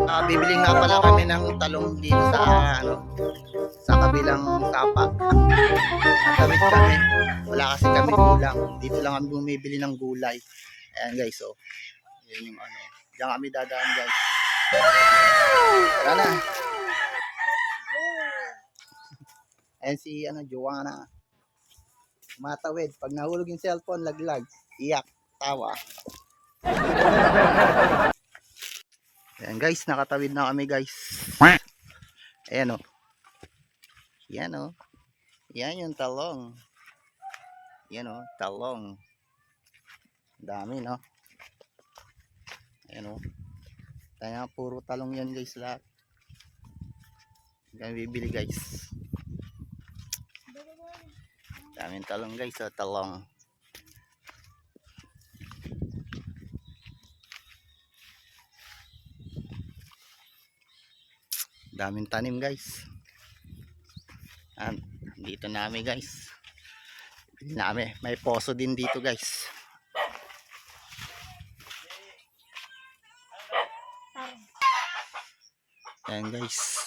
Bibili nga pala kami ng talong dito sa sa kabilang sapa. Natawid kami. Wala kasi kami gulang. Dito lang kami bumibili ng gulay. Ayan guys, so yun yung ano. Diyan kami dadaan guys. Tara na. Ayan si Joanna. Matawid. Pag nahulog yung cellphone, laglag. Iyak. Tawa. Ayan guys, nakatawid na kami guys. Ayan o. Yan o. Yan yung talong. Yan o, talong. Dami no. Ayan o. Kaya puro talong yan guys lahat. Kami bibili guys. Daming talong guys, o talong. Daming tanim guys. Dito namin guys. May poso din dito guys. Ayan guys.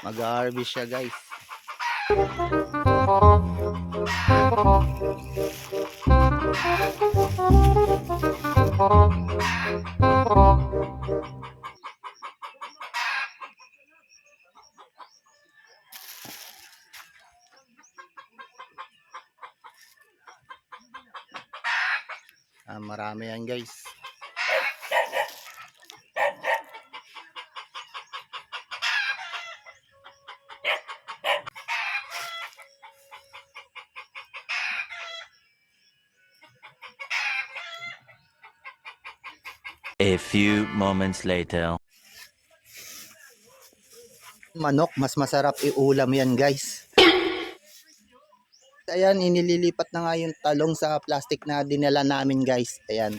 Mag-harvest siya guys. Marami yan guys. A few moments later. Manok, mas masarap iulam yan guys. Ayan, inililipat na nga yung talong sa plastic na dinala namin guys. Ayan.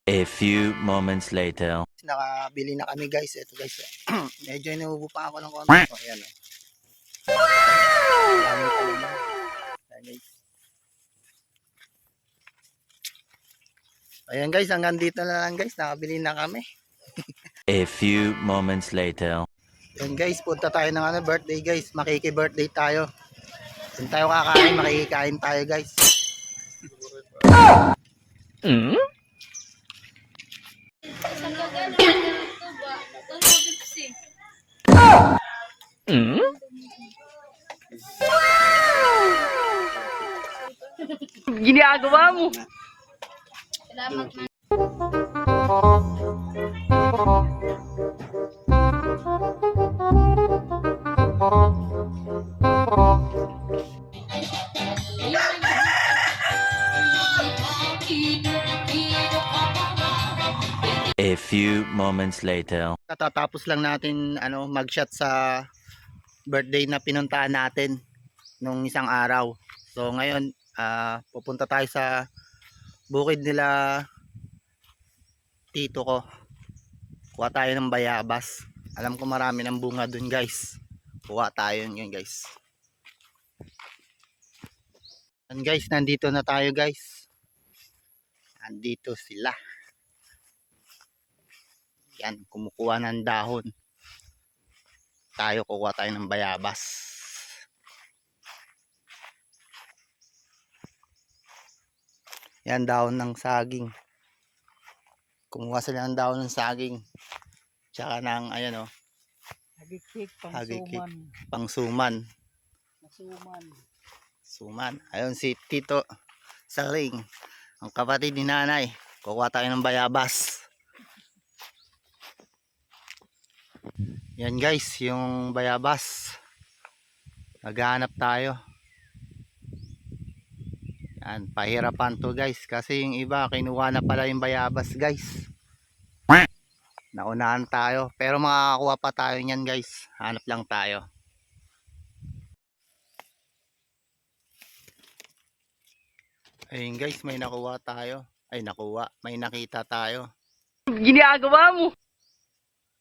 A few moments later. Nakabili na kami guys. Ito guys. Medyo inuubo pa ako ng konti. Ayan o. Ayan guys, hanggang dito na lang guys. Nakabili na kami. A few moments later. Ayan guys, punta tayo ng birthday guys. Makiki-birthday tayo. Kung tayo kakain, makikikain tayo guys. Ginagawa mo. Salamat man. A few moments later. Katatapos lang natin mag-shot sa birthday na pinuntahan natin nung isang araw. So ngayon pupunta tayo sa bukid nila tito ko. Kuha tayo ng bayabas. Alam ko marami ng bunga dun guys. Kuha tayo yun guys. And guys, nandito na tayo guys. Nandito sila. Yan, kumukuha ng dahon. Tayo kukuha tayo ng bayabas. Yan, dahon ng saging. Kumuha sila ng dahon ng saging. Tsaka ng ayan o. Hagikik, Hagikik, pangsuman. pangsuman. Suman. Ayun si Tito Saling. Ang kapatid ni nanay. Kukuha tayo ng bayabas. Yan guys, yung bayabas. Naghahanap tayo. Yan, pahirapan to guys. Kasi yung iba, kinuha na pala yung bayabas guys. Naunahan tayo. Pero makakakuha pa tayo niyan guys. Hanap lang tayo. Ayun guys, may nakuha tayo. Ay nakuha, may nakita tayo. Ginagawa mo!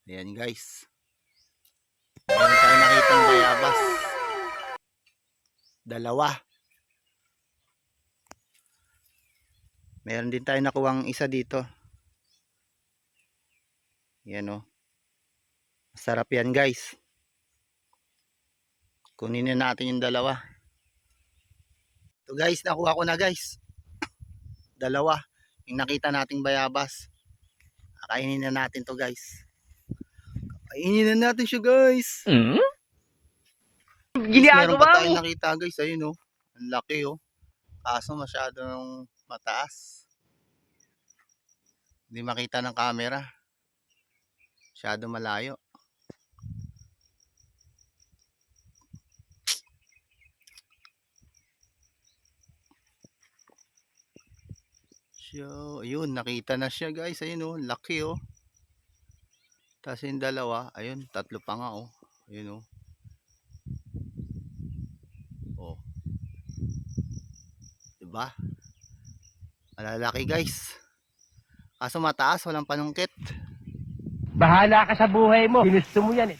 Ayan guys. Meron tayo nakitang bayabas. Dalawa. Meron din tayo nakuhang isa dito. Yan o. Masarap yan guys. Kunin na natin yung dalawa. Ito guys, nakuha ko na guys. Dalawa. Yung nakita nating bayabas. Kainin na natin to guys. Kainin na natin siya guys. Meron pa tayong nakita guys. Ayun o. Ang laki o. Kaso masyadong mataas. Hindi makita ng camera. Masyado malayo. So, ayun, nakita na siya guys. Ayun oh, laki oh. Tapos yung dalawa, ayun, tatlo pa nga oh. Ayun oh. Oh. Diba? Malalaki guys. Kaso mataas, walang panungkit. Bahala ka sa buhay mo. Ginusto mo yan eh.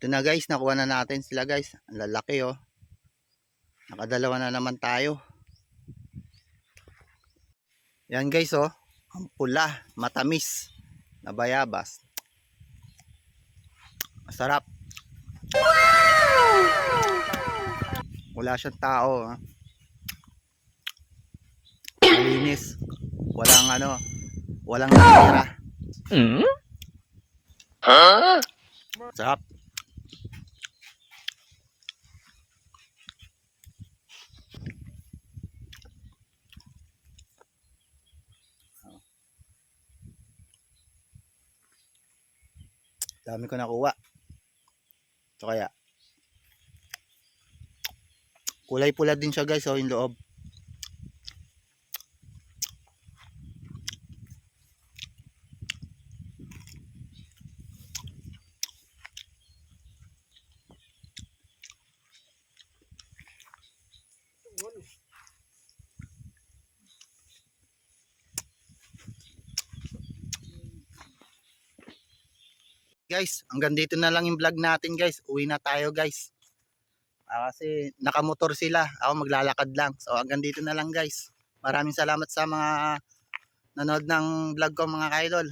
Ito na guys, nakuha na natin sila guys. Ang lalaki oh. Nakadalawa na naman tayo. Yan guys oh. Ang pula, matamis na bayabas. Masarap. Wala siyang tao. Ha? Malinis. Walang ano. Walang natira. Sarap. Dami ko nakuha. Ito kaya. Kulay pula din siya guys, oh, yung loob. Guys, hanggang dito na lang yung vlog natin guys. Uwi na tayo guys. Kasi nakamotor sila. Ako maglalakad lang. So hanggang dito na lang guys. Maraming salamat sa mga nanood ng vlog ko mga kaidol.